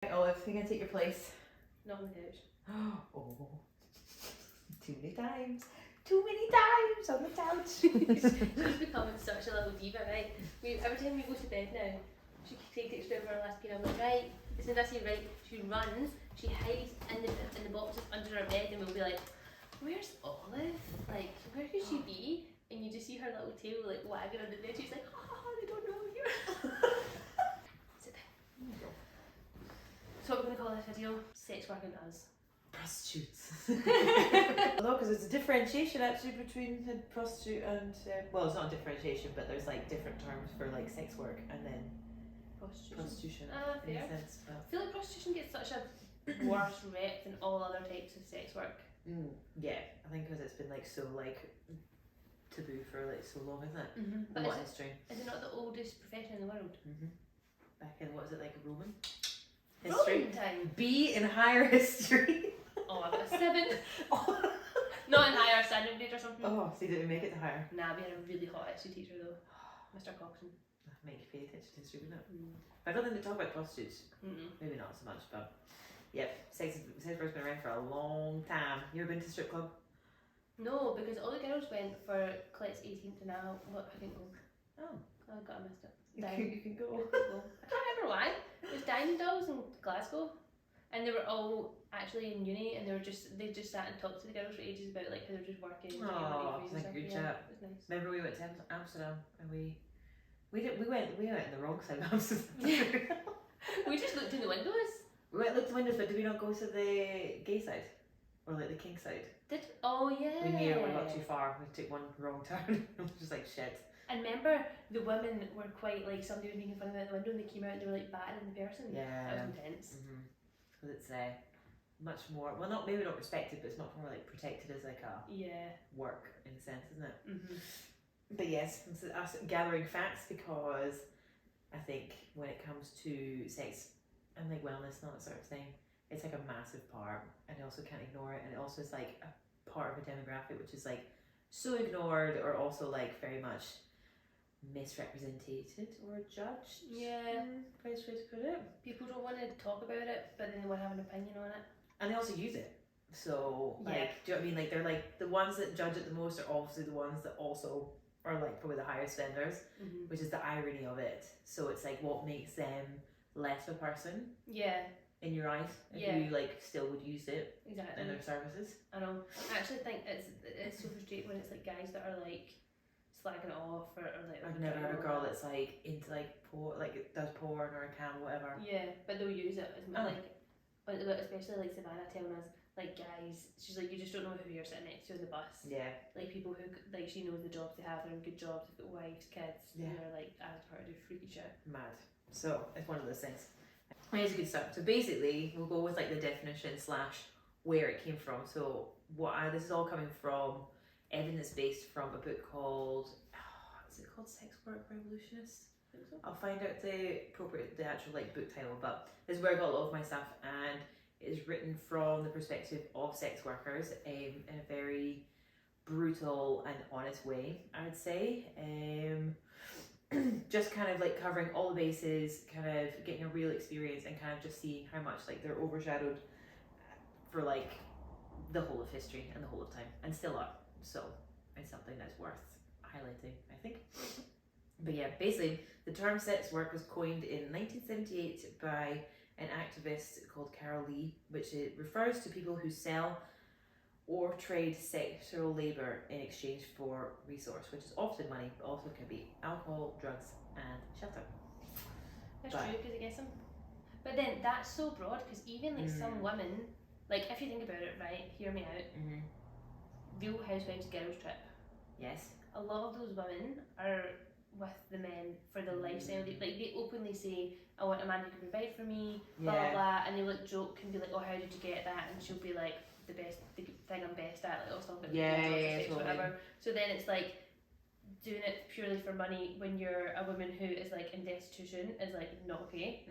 Olive, you gonna take your place? Not on the couch. Oh, too many times on the couch. She's becoming such a little diva, right? Every time we go to bed now, she takes forever for her last period. I'm like, right, as soon as I say right, she runs, she hides in the boxes under her bed, and we'll be like, where's Olive? Like, where could she be? And you just see her little tail like wagging on the bed. She's like, they don't know I'm here. Sit down. So what we're gonna call this video, sex working as Prostitutes. No, because there's a differentiation actually between a prostitute and well, it's not a differentiation, but there's like different terms for like sex work and then prostitution. In Fair. a sense, but I feel like prostitution gets such a worse rep than all other types of sex work. yeah, I think because it's been like so like taboo for like so long, isn't it? But What history? is it not the oldest profession in the world? Back in what is it, like Roman Roman time. B in higher history. Oh, I've got a 7. Not in higher, standard grade or something. Oh, see, did we make it to higher? Nah, we had a really hot history teacher though, Mr. Coxon. That make you pay attention to history, wouldn't it? I don't think they talk about prostitutes. Maybe not so much, but yep, sex work's been around for a long time. You ever been to a strip club? No, because all the girls went for Clet's 18th and now I didn't go. Oh, I got missed it. you can go. I can't remember why. It was Diamond Dolls in Glasgow, and they were all actually in uni, and they just sat and talked to the girls for ages about like how they're just working. Oh, it's like a good chat. It was nice. Remember we went to Amsterdam and we went on the wrong side of Amsterdam. We just looked in the windows. We went looked at the windows, but did we not go to the gay side or like the kink side? Oh yeah. We knew we got too far. We took one wrong turn. It was just like shit. And remember, the women were quite like, somebody was making fun of them out the window and they came out and they were like battering the person. Yeah. That was intense. Because it's much more, well, maybe not respected, but it's much more like protected as like a work in a sense, isn't it? But yes, it's us gathering facts because I think when it comes to sex and like wellness and all that sort of thing, it's like a massive part, and I also can't ignore it. And it also is like a part of a demographic which is like so ignored or also like very much misrepresented or judged. Yeah. Best way to put it. People don't want to talk about it, but then they want to have an opinion on it. And they also use it. So, like, Yeah. do you know what I mean? Like, they're like, the ones that judge it the most are obviously the ones that also are like probably the highest spenders, which is the irony of it. So it's like what makes them less of a person in your eyes if you like still would use it in their services. I know. I actually think it's so frustrating when it's like guys that are like slagging it off or like. I've never had a girl that's like into like does porn or a cam or whatever. Yeah, but they'll use it as especially like Savannah telling us like guys, she's like, you just don't know who you're sitting next to on the bus. Yeah. Like people who like, she knows the jobs they have, they're in good jobs, they've got wives, kids, and they're like asked her to do freaky shit. Mad. So it's one of those things. Here's good stuff. So basically, we'll go with like the definition / where it came from. So this is all coming from evidence based from a book called is it called Sex Work Revolutionists? I think so. I'll find out the actual like book title, but this is where I got a lot of my stuff, and it is written from the perspective of sex workers in a very brutal and honest way, I would say. Just kind of like covering all the bases, kind of getting a real experience and kind of just seeing how much like they're overshadowed for like the whole of history and the whole of time, and still are. So it's something that's worth highlighting, I think. But yeah, basically the term sex work was coined in 1978 by an activist called Carol Lee, which it refers to people who sell or trade sexual labour in exchange for resource, which is often money, but also can be alcohol, drugs, and shelter. That's true, because I guess some. But then that's so broad, because even like some women, like if you think about it, right, hear me out. Real Housewives girls trip. Yes. A lot of those women are with the men for the lifestyle. They openly say, I want a man who can provide for me, blah blah blah, and they like joke and be like, oh, how did you get that? And she'll be like, the thing I'm best at, like, I'll talk about sex, whatever. So then it's like doing it purely for money when you're a woman who is like in destitution is like not okay.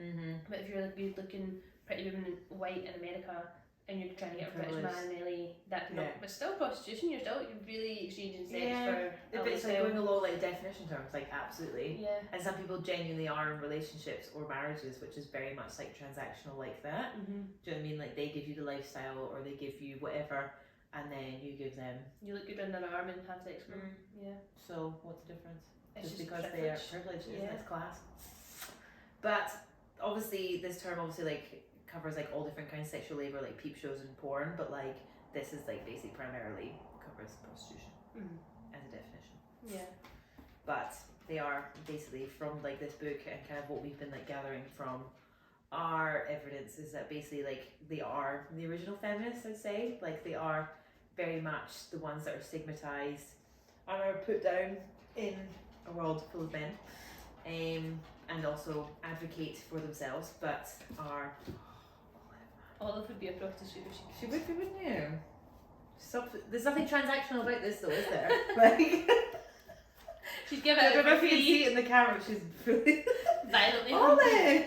But if you're like good looking pretty woman white in America and you're trying to get a rich Privileged. man, really, that Yeah. but still prostitution. You're really exchanging sex Yeah. for If a it's like lifestyle. going along like definition terms, like absolutely. Yeah. And some people genuinely are in relationships or marriages, which is very much like transactional like that. Mhm. Do you know what I mean? Like they give you the lifestyle or they give you whatever, and then you give them. You look good on their arm and have sex with them. Yeah. So what's the difference? It's Just because they are privileged, isn't Yeah. it? It's class. But obviously, this term obviously like covers like all different kinds of sexual labor, like peep shows and porn. But like this is like basically primarily covers prostitution as a definition. Yeah. But they are basically from like this book and kind of what we've been like gathering from our evidence is that basically like they are the original feminists, I'd say. Like they are very much the ones that are stigmatized and are put down in a world full of men, and also advocate for themselves, but are Olive would be a prostitute if she would be, wouldn't you? Stop. There's nothing transactional about this though, is there? Like she'd give it I don't know a if you can see it in the camera, she's really violently Olive!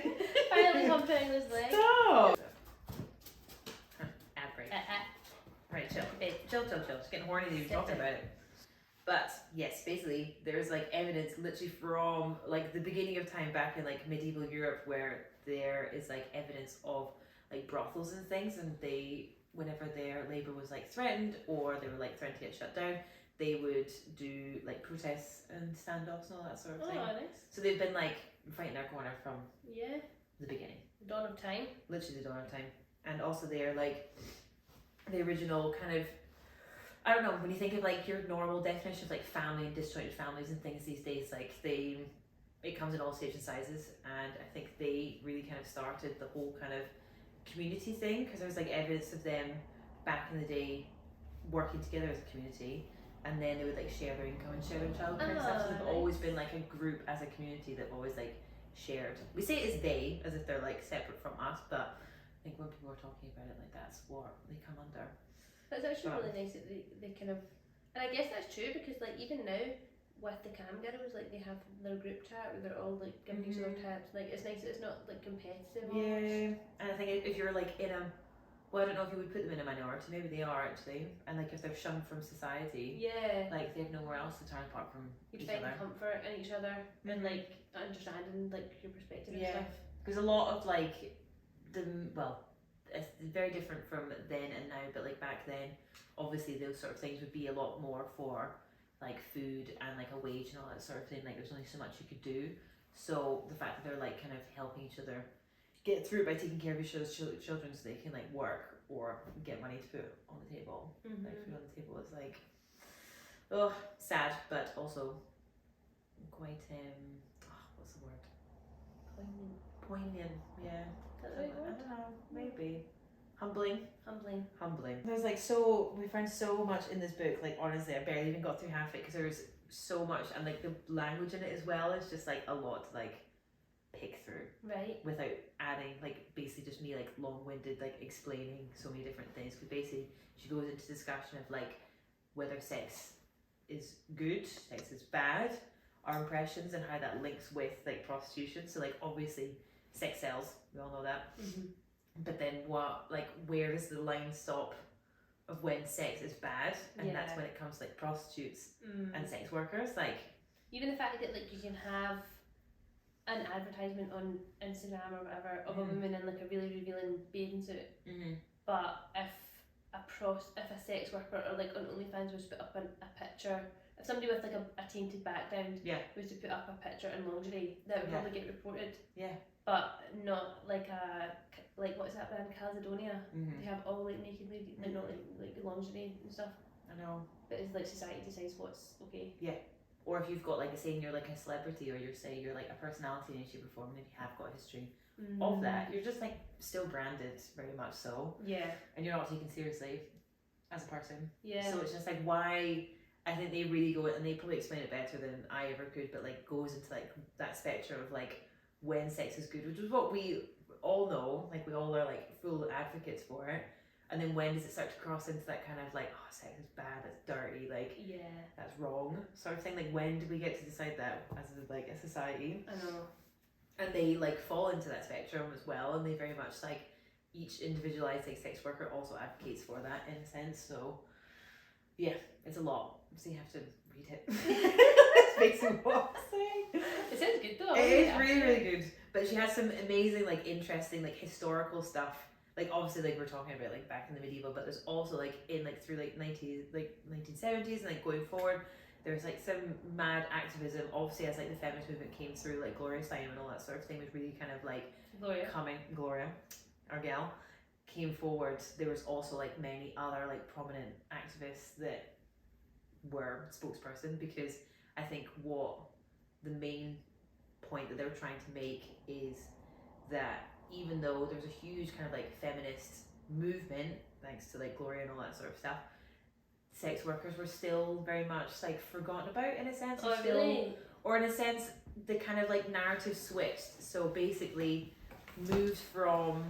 violently humping his leg. Stop! Ad break. Right, chill. Okay. Chill. Just getting horny to even Sit talking down. about it. But yes, basically there's like evidence literally from like the beginning of time back in like medieval Europe where there is like evidence of like brothels and things, and they, whenever their labour was like threatened or they were like threatened to get shut down, they would do like protests and standoffs and all that sort of Oh, thing. nice. So they've been like fighting their corner from Yeah. the beginning. The dawn of time. Literally the dawn of time. And also they're like the original kind of, I don't know, when you think of like your normal definition of like family and disjointed families and things these days, like it comes in all shapes and sizes, and I think they really kind of started the whole kind of community thing, because there was like evidence of them back in the day working together as a community, and then they would like share their income and share their childcare and stuff. So they've nice. always been like a group as a community that always like shared. We say it as they, as if they're like separate from us, but I think when people are talking about it, like that's what they come under. But it's actually Wow. really nice that they kind of, and I guess that's true because like even now with the cam girls, like they have their group chat where they're all like giving each other tips. Like it's nice that it's not like competitive. almost. Yeah, and I think if you're like in a, well, I don't know if you would put them in a minority, maybe they are actually, and like if they're shunned from society, Yeah. like they have nowhere else to turn apart from You'd each find other. comfort in each other and Mhm. like understanding like your perspective and Yeah. stuff. Because a lot of like it's very different from then and now, but like back then, obviously those sort of things would be a lot more for like food and like a wage and all that sort of thing. Like there's only so much you could do. So the fact that they're like kind of helping each other get through by taking care of each other's children so they can like work or get money to put on the table. Mm-hmm. Like food on the table is like, oh, sad, but also quite what's the word? Poignant, yeah. Is that the right I word? don't know, maybe. Humbling. Humbling. There's like we found so much in this book, like honestly, I barely even got through half it because there's so much, and like the language in it as well is just like a lot to like pick through Right. without adding like basically just me like long-winded like explaining so many different things, because basically she goes into discussion of like whether sex is good, sex is bad, our impressions, and how that links with like prostitution. So like obviously sex sells, we all know that. Mm-hmm. But then where does the line stop of when sex is bad? And that's Yeah. when it comes to like prostitutes and sex workers. Like Even the fact that like you can have an advertisement on Instagram or whatever of a woman in like a really revealing bathing suit, but if a sex worker or like on OnlyFans was to put up a picture, if somebody with like a tainted background was to put up a picture in lingerie, that would probably get reported. Yeah. But not like what's that brand, Caledonia? They have all like naked ladies, like not like lingerie and stuff. I know. But it's like society decides what's okay. Yeah. Or if you've got like saying you're like a celebrity, or you're like a personality in any shape or form, and if you have got a history of that, you're just like still branded very much so. Yeah. And you're not taken seriously as a person. Yeah. So it's just like why I think they really go, and they probably explain it better than I ever could, but like goes into like that spectrum of like when sex is good, which is what we all know, like we all are like full advocates for it. And then when does it start to cross into that kind of like, oh, sex is bad, that's dirty, like that's wrong sort of thing. Like when do we get to decide that as like a society? I know. And they like fall into that spectrum as well, and they very much like each individualized like sex worker also advocates for that in a sense. So yeah, it's a lot. So you have to read it. That's basically what I'm saying. It sounds good though. It is really good. But she has some amazing, like interesting, like historical stuff. Like obviously, like we're talking about like back in the medieval, but there's also like in like through like 1970s and like going forward, there's like some mad activism. Obviously, as like the feminist movement came through, like Gloria Steinem and all that sort of thing was really kind of like Gloria, our gal, came forward. There was also like many other like prominent activists that were spokesperson, because I think what the main point that they were trying to make is that even though there's a huge kind of like feminist movement thanks to like Gloria and all that sort of stuff, sex workers were still very much like forgotten about in a sense. Oh, really? Or in a sense the kind of like narrative switched. So basically moved from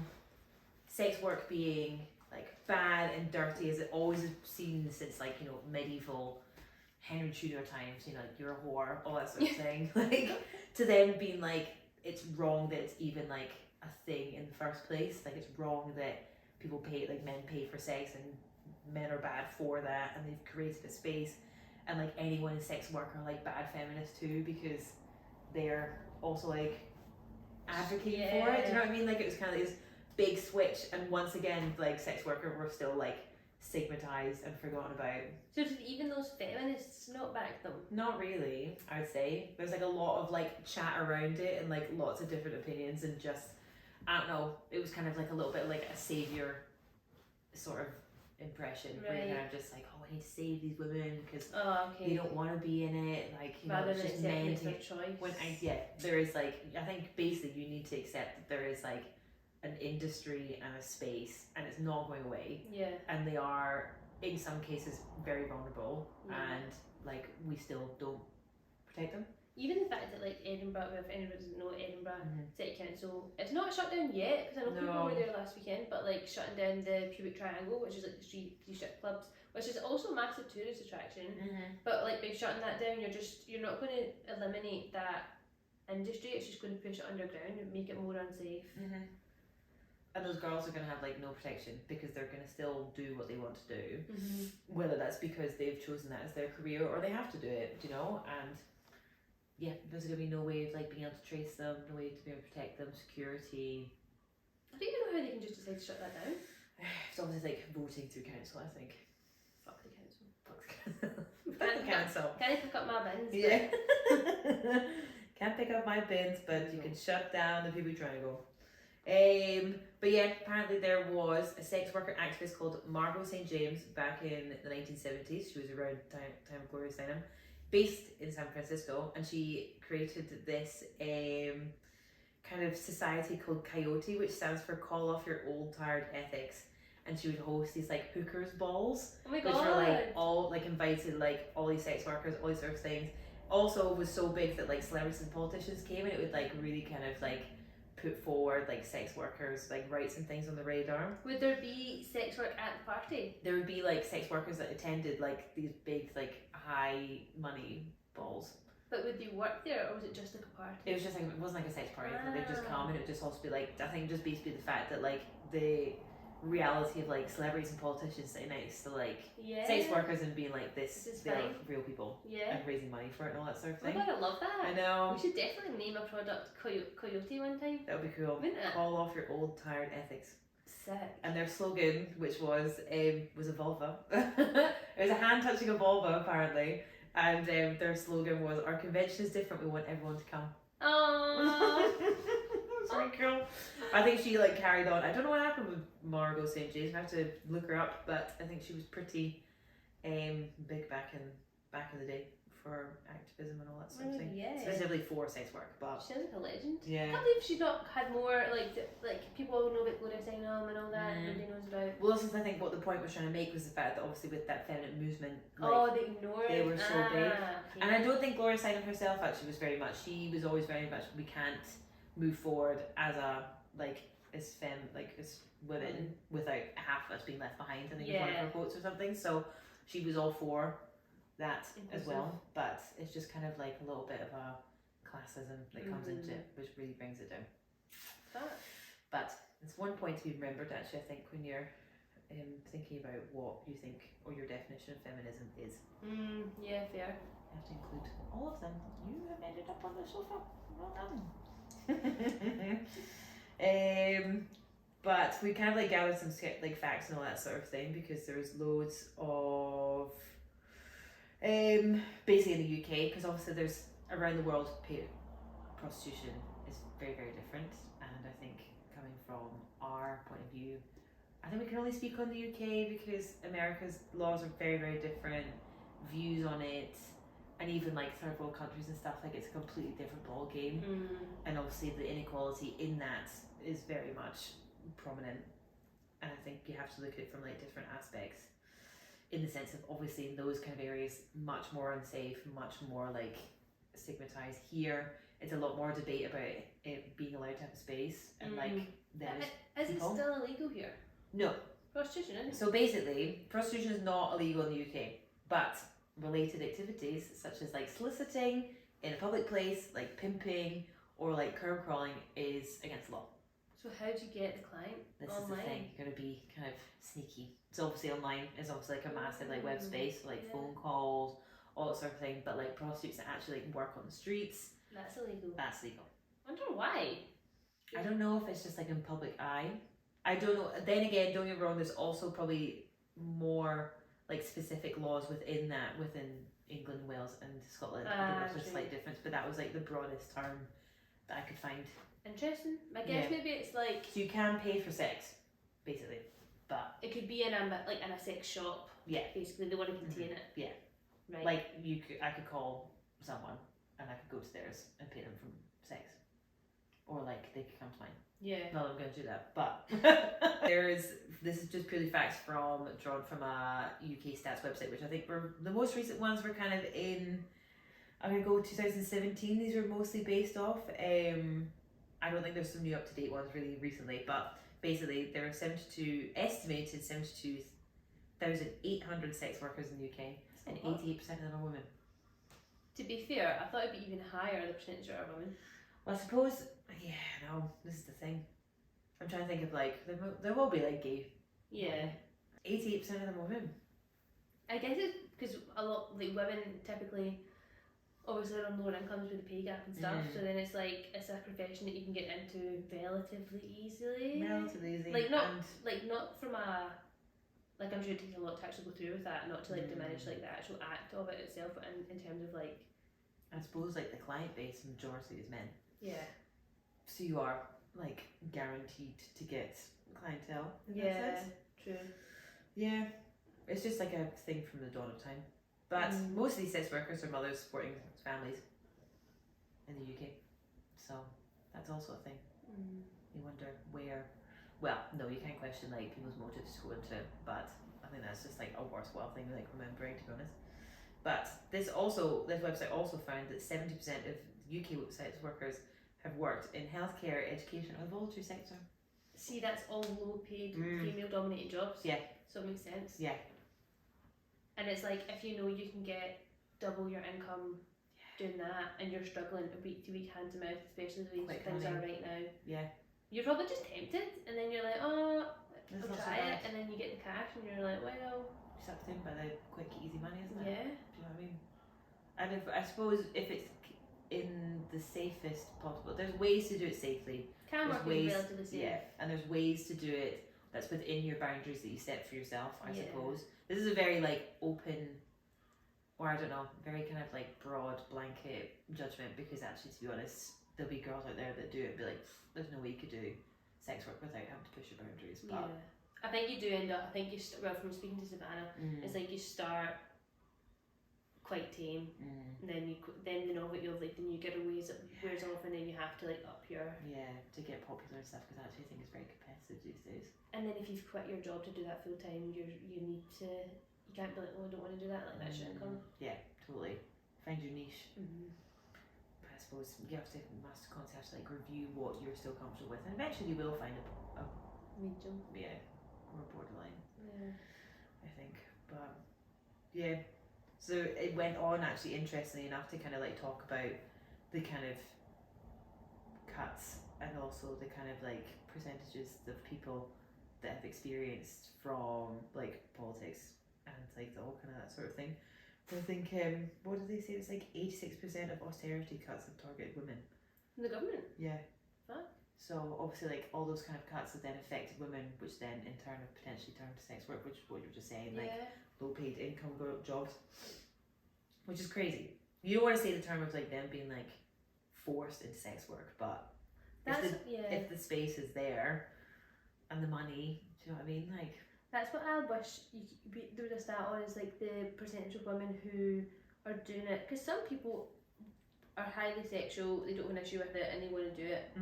sex work being like bad and dirty as it always has seen since like, you know, medieval Henry Tudor times, you know, like you're a whore, all that sort of thing, like to them being like it's wrong that it's even like a thing in the first place. Like it's wrong that people pay, like men pay for sex and men are bad for that, and they've created a space, and like anyone in sex work are like bad feminists too, because they're also like advocating for it. Do you know what I mean? Like it was kind of like this big switch, and once again like sex workers were still like stigmatized and forgotten about. So did even those feminists not back them? Not really, I would say. There's like a lot of like chat around it and like lots of different opinions, and just I don't know, it was kind of like a little bit like a savior sort of impression, where you're kind of just like, oh, I need to save these women because they don't want to be in it, like, you rather know, it's than just men to their choice. there is like, I think basically you need to accept that there is like an industry and a space, and it's not going away. Yeah. And they are in some cases very vulnerable, and like we still don't protect them. Even the fact that like Edinburgh, if anyone doesn't know, Edinburgh City Council, it's not shut down yet, because I know people were there last weekend, but like shutting down the Pubic Triangle, which is like the three strip clubs, which is also a massive tourist attraction. But like by shutting that down, you're not going to eliminate that industry. It's just going to push it underground and make it more unsafe. And those girls are going to have like no protection, because they're going to still do what they want to do, whether that's because they've chosen that as their career or they have to do it, you know. And yeah, there's going to be no way of like being able to trace them, no way to be able to protect them, security. I don't even know how they can just decide to shut that down. It's obviously like voting through council, I think. Fuck the council. Fuck the council. Can I pick up my bins? Yeah. Can't pick up my bins, but you can shut down the Pubic Triangle. But yeah, apparently there was a sex worker activist called Margot St. James back in the 1970s. She was around time of Gloria Steinem, based in San Francisco, and she created this kind of society called Coyote, which stands for Call Off Your Old Tired Ethics. And she would host these like hookers balls, which were like all like invited like all these sex workers, all these sort of things. Also was so big that like celebrities and politicians came, and it would like really kind of like put forward like sex workers like rights and things on the radar. Would there be sex work at the party? There would be like sex workers that attended like these big like high money balls. But would they work there, or was it just like a party? It was just like, it wasn't like a sex party. They'd just come, and it would just also be like, I think just basically the fact that like the reality of like celebrities and politicians sitting next to like sex workers and being like this they're like real people and raising money for it and all that sort of thing. Oh my god, I love that. I know. We should definitely name a product Coyote one time. That would be cool. Wouldn't it? Call off your old tired ethics. Sick. And their slogan, which was a vulva. It was a hand touching a vulva apparently, and their slogan was, "Our convention is different. We want everyone to come." Oh. It's really cool. I think she like carried on. I don't know what happened with Margot St. James. I have to look her up, but I think she was pretty big back in the day for activism and all that sort of thing. Yeah. Specifically for sex work, but she sounds like a legend. yeah. I can't believe she's not had more like people know about Gloria Steinem and all that. Nobody knows about. Well, this is I think what the point was trying to make was the fact that obviously with that feminine movement, like, they ignored. they were so big. Okay. And I don't think Gloria Steinem herself actually was very much. She was always very much, we can't move forward as a as women without half of us being left behind. I think it's one of her quotes or something. So she was all for that as well. But it's just kind of like a little bit of a classism that comes into it, which really brings it down. But It's one point to be remembered, actually, I think, when you're thinking about what you think or your definition of feminism is. Yeah, fair. You have to include all of them. You have ended up on the sofa. Well done. But we kind of like gathered some like facts and all that sort of thing, because there's loads of basically in the UK, because obviously there's around the world prostitution is very, very different, and I think coming from our point of view, I think we can only speak on the UK because America's laws are very, very different, views on it, and even like third world countries and stuff, like it's a completely different ball game. And obviously the inequality in that is very much prominent, and I think you have to look at it from like different aspects, in the sense of obviously in those kind of areas much more unsafe, much more like stigmatized. Here it's a lot more debate about it being allowed to have a space, and like is it still illegal here? No. Prostitution, isn't it? So basically, prostitution is not illegal in the UK, but related activities such as like soliciting in a public place, like pimping or like curb crawling, is against the law. So how do you get the client? This online? is the thing, you're going to be kind of sneaky. So obviously online is obviously like a massive like web space, so like phone calls, all that sort of thing, but like prostitutes that actually like work on the streets, that's illegal. That's legal. I wonder why. I don't know if it's just like in public eye. I don't know. Then again, don't get me wrong, there's also probably more like specific laws within that, within England, Wales and Scotland. There's a slight difference, but that was like the broadest term that I could find. Interesting. I guess maybe it's like, so you can pay for sex, basically, but it could be in a sex shop. Yeah. Basically, they want to contain it. Yeah. Right. Like I could call someone and I could go to theirs and pay them for sex, or like they could come to mine. Yeah. Not that I'm going to do that, but this is just purely facts drawn from a UK stats website, which I think were the most recent ones were kind of in, I'm going to go 2017. These were mostly based off. I don't think there's some new up-to-date ones really recently, but basically there are estimated 72,800 sex workers in the UK, and 88% of them are women. To be fair, I thought it'd be even higher, the percentage are women. Well, I suppose, this is the thing. I'm trying to think of like, there will be like gay. Yeah. 88% of them are women. I guess it's because a lot, like women typically, obviously they're on lower incomes with the pay gap and stuff, so then it's like, it's a profession that you can get into relatively easily. Relatively easy. Like not from a, like I'm sure it takes a lot to actually go through with that, not to like diminish like the actual act of it itself, but in terms of like, I suppose like the client base majority is men. Yeah. So you are like guaranteed to get clientele. Yeah, true. Yeah, it's just like a thing from the dawn of time. But most of these sex workers are mothers supporting families in the UK, so that's also a thing. You wonder where. Well, no, you can't question like people's motives to go into it, but I think that's just like a worthwhile thing, like remembering, to be honest. But this website also found that 70% of UK sex workers have worked in healthcare, education, or the voluntary sector. See, that's all low-paid, female-dominated jobs. Yeah. So it makes sense. Yeah. And it's like, if you know you can get double your income doing that, and you're struggling week to week, hand to mouth, especially the way things are right now. Yeah. You're probably just tempted, and then you're like, oh, I'll try it, bad. and then you get the cash, and you're like, well. Sucked in by the quick, easy money, isn't it? Yeah. Do you know what I mean? And I suppose if it's in the safest possible, there's ways to do it safely. Can work is relatively safe. Yeah, and there's ways to do it that's within your boundaries that you set for yourself, I suppose. This is a very like open, or I don't know, very kind of like broad blanket judgment, because actually, to be honest, there'll be girls out there that do it and be like, there's no way you could do sex work without having to push your boundaries. But I think you do end up, well, from speaking to Savannah, it's like you start quite tame, and then they know what you're like, then you get a wears off, and then you have to like up your... Yeah, to get popular and stuff, because I actually think it's very competitive these days. And then if you've quit your job to do that full time, you can't be like, oh, I don't want to do that, like that's your income. Yeah, totally. Find your niche. But I suppose you have to master concepts, like review what you're still comfortable with, and eventually you will find a medium. Yeah, or borderline. Yeah. I think, but yeah. So it went on, actually, interestingly enough, to kind of like talk about the kind of cuts and also the kind of like percentages of people that have experienced from like politics and like the whole kind of that sort of thing. But I think what did they say? It's like 86% of austerity cuts have targeted women. The government? Yeah. Fuck. So obviously like all those kind of cuts have then affected women, which then in turn have potentially turned to sex work, which is what you were just saying, like low paid income jobs, which is crazy. You don't want to say the term of like them being like forced into sex work, but if the space is there and the money, do you know what I mean? Like that's what I wish there was a stat on, is like the percentage of women who are doing it, because some people are highly sexual, they don't have an issue with it and they want to do it.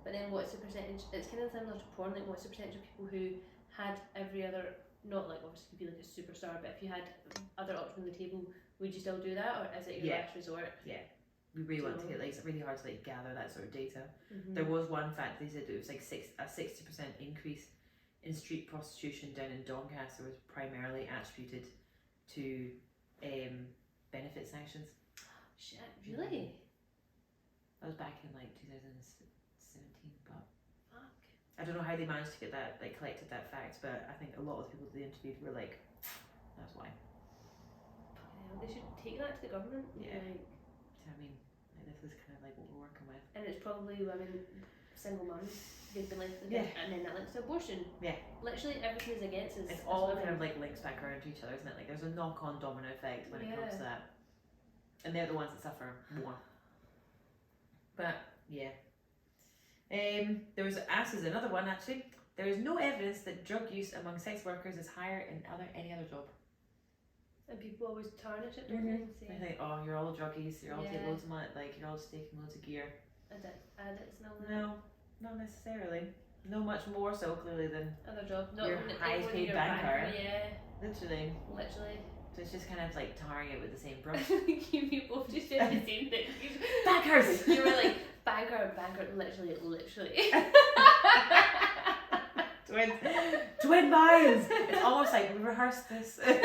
But then what's the percentage? It's kind of similar to porn. Like what's the percentage of people who had every other, not like obviously you'd be like a superstar, but if you had other options on the table, would you still do that, or is it your last resort? Yeah. We really want to get, like, it's really hard to like gather that sort of data. There was one fact they said it was like a 60% increase in street prostitution down in Doncaster was primarily attributed to benefit sanctions. Shit, really? That was back in like 2017, but fuck. I don't know how they managed to get that, like collected that fact, but I think a lot of the people they interviewed were like, that's why. They should take that to the government. Yeah. Like, I mean, like, this is kind of like what we're working with. and it's probably women, single mums, who've been left with it, and then that links to abortion. Yeah. Literally everything is against us. It's all kind of like links back around to each other, isn't it? Like there's a knock-on domino effect when it comes to that. And they're the ones that suffer more. But yeah. There was another one actually. There is no evidence that drug use among sex workers is higher in any other job. And people always tarnish it, don't they? And say, They think, oh, you're all druggies, you're all taking loads of money, like you're all just taking loads of gear. addicts and all that. No, not necessarily. No, much more so clearly than Other job. Not your highest paid banker. Yeah. Literally. Literally. So it's just kind of like tarring it with the same brush. You both just said the same thing. Bankers! You were like, banker, literally. Twin minds! It's almost like we rehearsed this. But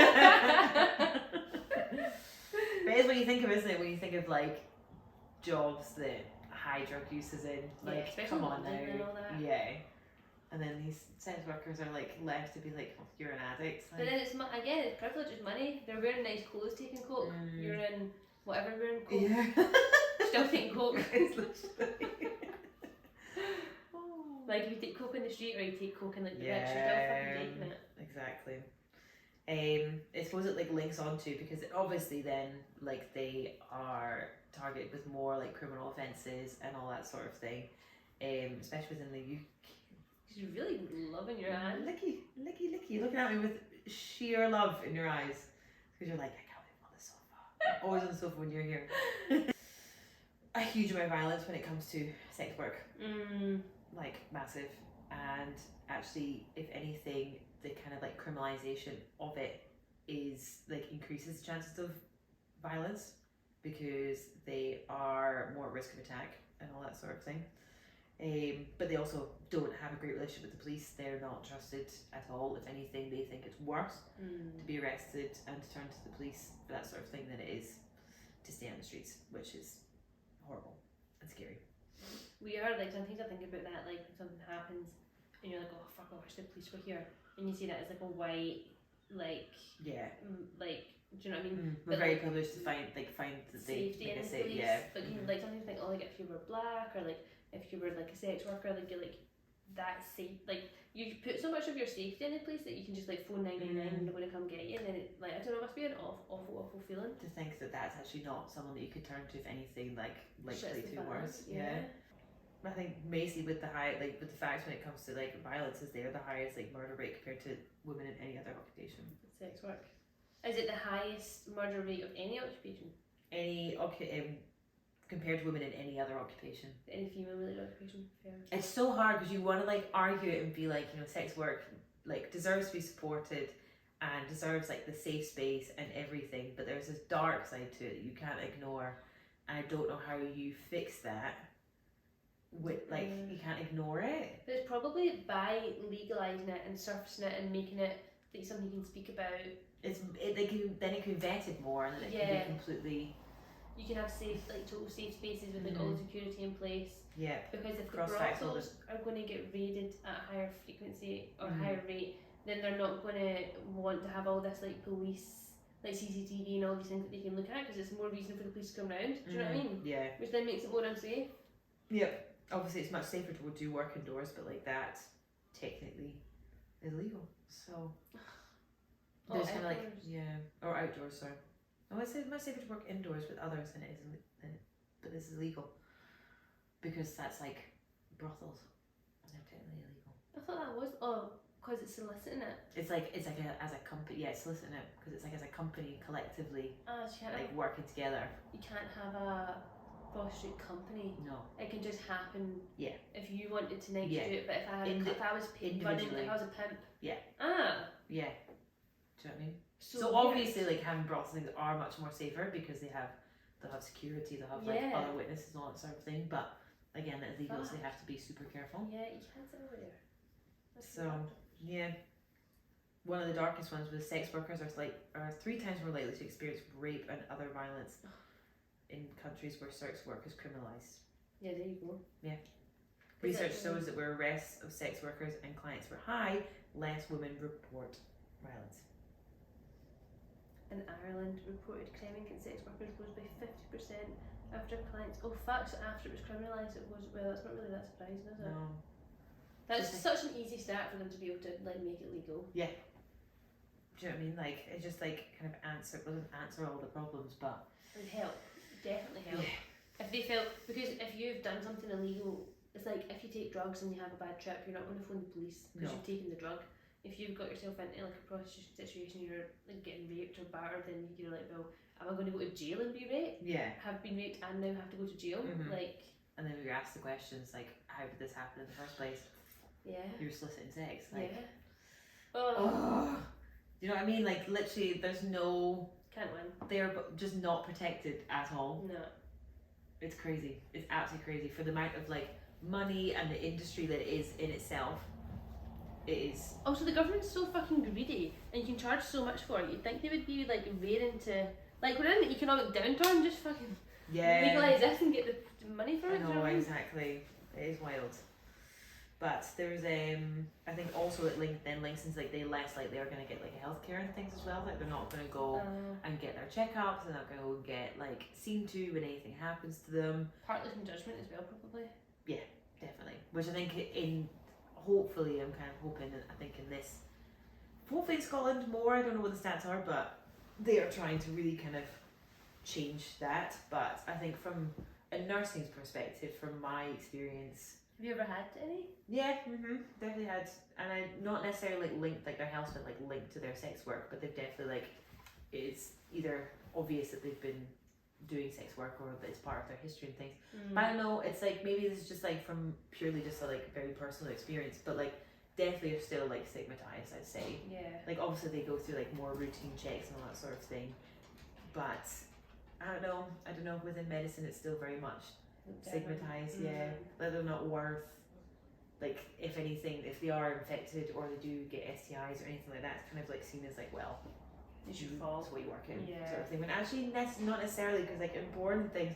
it's what you think of, isn't it? When you think of like jobs that high drug use is in. Like, come on now. And all that. Yeah. And then these sex workers are like left to be like, oh, you're an addict. Like, but then it's privilege, it's money. They're wearing nice clothes, taking coke. You're in whatever wearing coke. Yeah. Still taking coke. It's literally. Like if you take coke in the street or you take coke in like the rich, you're still fucking taking it. Exactly. I suppose it like links on to, because obviously then like they are targeted with more like criminal offences and all that sort of thing. Especially within the UK. You're really loving your hand. Licky. You're looking at me with sheer love in your eyes. Because you're like, I can't live on the sofa. I'm always on the sofa when you're here. A huge amount of violence when it comes to sex work. Like, massive. And actually, if anything, the kind of like criminalisation of it is like increases the chances of violence, because they are more at risk of attack and all that sort of thing. But they also don't have a great relationship with the police. They're not trusted at all. If anything, they think it's worse to be arrested and to turn to the police for that sort of thing than it is to stay on the streets, which is horrible and scary. We are like, sometimes I think about that, like when something happens and you're like, oh fuck, I wish the police were here, and you see that as like a white, like like, do you know what I mean? We're very privileged to find that they safety in the safe, police. But you like sometimes think, oh, like if you were black, or like if you were like a sex worker, like you're like that safe, like you put so much of your safety in the place that you can just like phone 999 and they're going to come get you, and then it, like, I don't know, it must be an awful feeling to think that that's actually not someone that you could turn to if anything like likely to worse. I think mainly with the facts when it comes to like violence, is they're the highest like murder rate compared to women in any other occupation. Sex work. Is it the highest murder rate of any occupation? Compared to women in any other occupation. Any female related occupation? Fair. It's so hard because you want to like argue it and be like, you know, sex work like deserves to be supported and deserves like the safe space and everything, but there's this dark side to it that you can't ignore, and I don't know how you fix that. With like you can't ignore it. But it's probably by legalising it and surfacing it and making it like something you can speak about. Then it can be vetted more, and then it can be completely you can have safe, like total safe spaces with like all the security in place. Yeah. Because if the Cross-checks all brothels are going to get raided at a higher frequency or higher rate, then they're not going to want to have all this like police, like CCTV and all these things that they can look at, because it's more reason for the police to come round. Do you know what I mean? Yeah. Which then makes it more unsafe. Yep. Obviously, it's much safer to do work indoors, but like that, technically, illegal. So there's kind of like or outdoors. Sorry. Oh, I said much safer to work indoors with others than it is, but this is illegal because that's like brothels. They're technically illegal. I thought that was because it's soliciting it. It's like as a company. Yeah, it's soliciting it because it's like as a company collectively working together. You can't have a prostitute company. No. It can just happen. Yeah. If you wanted to do it, but if I was running, if I was a pimp. Yeah. Ah. Yeah. Do you know what I mean? So obviously, like having brothels things are much more safer because they'll have security, they'll have like other witnesses and all that sort of thing. But again, it's illegal, so they have to be super careful. Yeah, you can't sit over there. One of the darkest ones was sex workers are 3 times more likely to experience rape and other violence in countries where sex work is criminalised. Yeah, there you go. Yeah. Research shows that where arrests of sex workers and clients were high, less women report violence. In Ireland, reported crime against sex workers rose by 50% after clients. After it was criminalised, it was. Well, that's not really that surprising, is it? No. That's such an easy start for them to be able to like make it legal. Yeah. Do you know what I mean? Like it just like kind of doesn't answer all the problems, but it would help. Definitely help. Yeah. If they felt, because if you've done something illegal, it's like if you take drugs and you have a bad trip, you're not going to phone the police because you've taken the drug. If you've got yourself into like a prostitution situation, you're like getting raped or battered, then you're like, well, am I going to go to jail and be raped? Yeah. Have been raped and now have to go to jail? Like. And then we were asked the questions like, how did this happen in the first place? Yeah. You're soliciting sex. Like, yeah. You know what I mean? Like literally, there's no. Can't win. They're just not protected at all. No. It's crazy. It's absolutely crazy for the amount of like money and the industry that it is in itself. It is. Also, the government's so fucking greedy, and you can charge so much for it. You'd think they would be like raring to, like, we're in an economic downturn. Just fucking legalise this and get the money for it. I know, exactly. It is wild. But there's I think also it links into like they less likely are going to get like healthcare and things as well. Like they're not going to go and get their checkups. They're not going to go and get like seen to when anything happens to them. Partly from judgment as well, probably. Yeah, definitely. Which I think hopefully I'm kind of hoping that I think in this, hopefully in Scotland more. I don't know what the stats are, but they are trying to really kind of change that. But I think from a nursing's perspective, from my experience. Have you ever had any? Yeah, definitely had, and I not necessarily like linked like their health been like linked to their sex work, but they've definitely like it's either obvious that they've been doing sex work or that it's part of their history and things. But I don't know, it's like maybe this is just like from purely just a like very personal experience, but like definitely are still like stigmatized, I'd say. Yeah. Like obviously they go through like more routine checks and all that sort of thing, but I don't know. Within medicine, it's still very much stigmatized, that they're not worth, like if anything, if they are infected or they do get STIs or anything like that, it's kind of like seen as like, well, it's your fault, it's what you work in, sort of thing. When actually that's not necessarily, because like important things,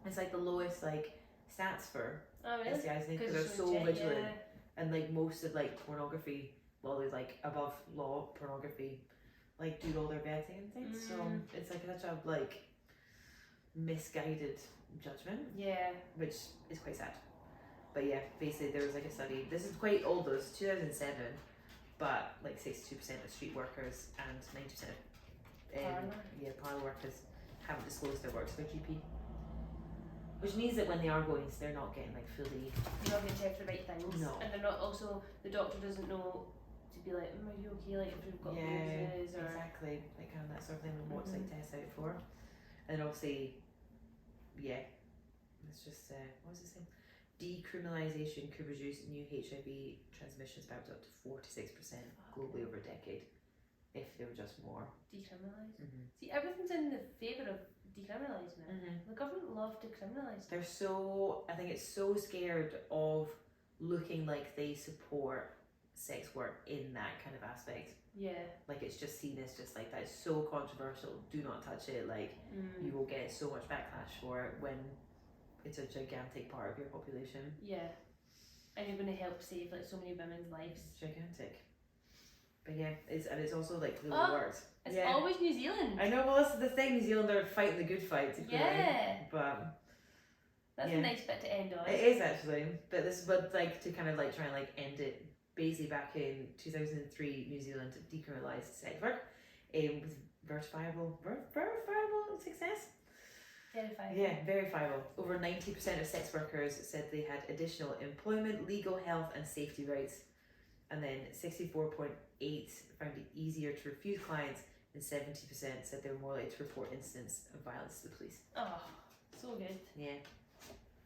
it's like the lowest like stats for STIs because they're so vigilant, and like most of like pornography, well, there's like above law pornography, like do all their vetting and things, so it's like such a like misguided judgment, which is quite sad. But yeah, basically there was like a study, this is quite old though, it's 2007, but like 62% of street workers and 90% of parlour workers haven't disclosed their work to their GP, which means that when they are going, they're not getting like fully, they're not getting checked for the right things, and they're not, also the doctor doesn't know to be like, are you okay, like if you've got bruises or exactly, like kind of that sort of thing, and what to like test out for. And obviously it's just what was it saying? Decriminalisation could reduce new HIV transmissions by up to 46% globally over a decade if they were just more decriminalised. See, everything's in the favour of decriminalising it. The government love to criminalise. They're so, I think it's so scared of looking like they support sex work in that kind of aspect. Yeah. Like it's just seen as just like, that is so controversial, do not touch it, like you will get so much backlash for it when it's a gigantic part of your population. Yeah. And you're going to help save like so many women's lives. It's gigantic. But yeah, it's also like really worked. It's always New Zealand. I know, well that's the thing, New Zealand are fighting the good fight. Yeah. But that's a nice bit to end on. It is actually. But like to kind of like try and like end it, basically back in 2003 New Zealand decriminalised sex work with verifiable success. Verifiable. Yeah, verifiable. Over 90% of sex workers said they had additional employment, legal, health and safety rights. And then 64.8% found it easier to refuse clients, and 70% said they were more likely to report incidents of violence to the police. Oh, so good. Yeah.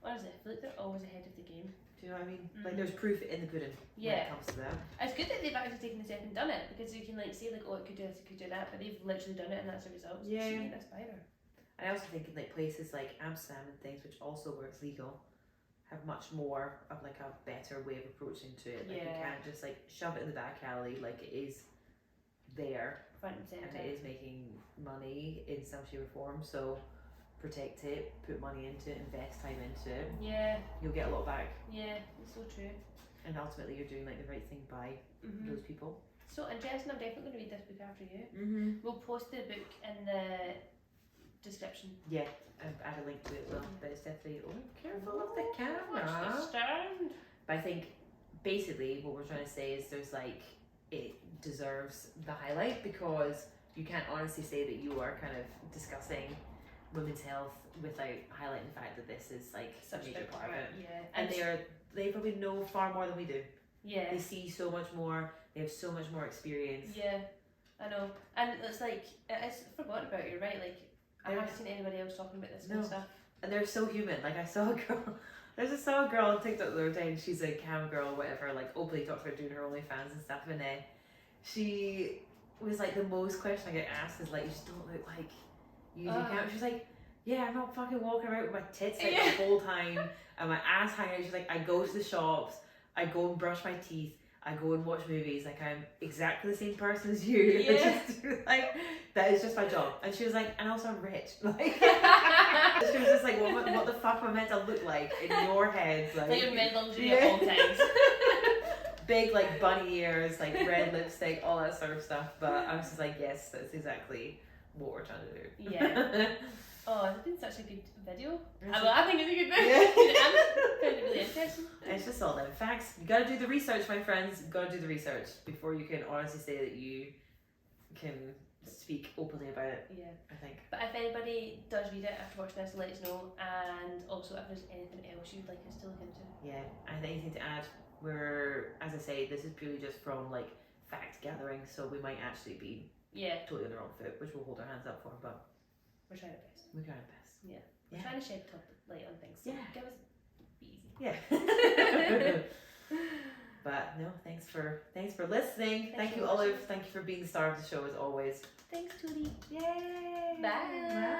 Honestly, I feel like they're always ahead of the game. Do you know what I mean? Like there's proof in the pudding when it comes to that. It's good that they've actually taken a step and done it, because you can like say like, oh, it could do this, it could do that, but they've literally done it and that's the result. So Yeah. you can't aspire. I also think in like places like Amsterdam and things, which also where it's legal, have much more of like a better way of approaching to it. Like you can't just like shove it in the back alley, like it is there Front and centre. and it is making money in some shape or form, so protect it, put money into it, invest time into it. Yeah. You'll get a lot back. Yeah, it's so true. And ultimately you're doing like the right thing by those people. So interesting, I'm definitely going to read this book after you. We'll post the book in the description. Yeah, I've add a link to it as well, but it's definitely, careful of the camera. Watch the stand. But I think basically what we're trying to say is there's like, it deserves the highlight, because you can't honestly say that you are kind of discussing women's health without highlighting the fact that this is like Such a major big part of it. Yeah. And they probably know far more than we do. Yeah. They see so much more, they have so much more experience. Yeah, I know. And it's like, it's forgotten about, you're right, like, I haven't seen anybody else talking about this kind of stuff. And they're so human. Like I saw a girl, I saw a girl on TikTok the other day, and she's a cam girl or whatever, like openly talks about doing her OnlyFans and stuff, and she was like, the most question I get asked is like, you just don't look like you do cam. She's like, yeah, I'm not fucking walking around with my tits out the whole time and my ass hanging out. She's like, I go to the shops, I go and brush my teeth, I go and watch movies, like I'm exactly the same person as you. Yeah. Like that is just my job. And she was like, and also I'm rich. Like she was just like, what the fuck am I meant to look like in your head? Like you're mid luxury at all times. Big like bunny ears, like red lipstick, all that sort of stuff. But I was just like, yes, that's exactly what we're trying to do. Yeah. Oh, it's been such a good video. I think it's a good book. I found it really interesting. It's just all them facts. You gotta do the research, my friends. You gotta do the research before you can honestly say that you can speak openly about it. Yeah. I think. But if anybody does read it after watching this, let us know. And also if there's anything else you'd like us to look into. Yeah, and anything to add? As I say, this is purely just from like fact gathering, so we might actually be totally on the wrong foot, which we'll hold our hands up for, but we're trying our best. we're trying our best. Yeah. We're trying to shed top light on things. So give us be easy. Yeah. But no, thanks for listening. Thank you, Olive. Thank you for being the star of the show as always. Thanks, Tootie. Yay! Bye.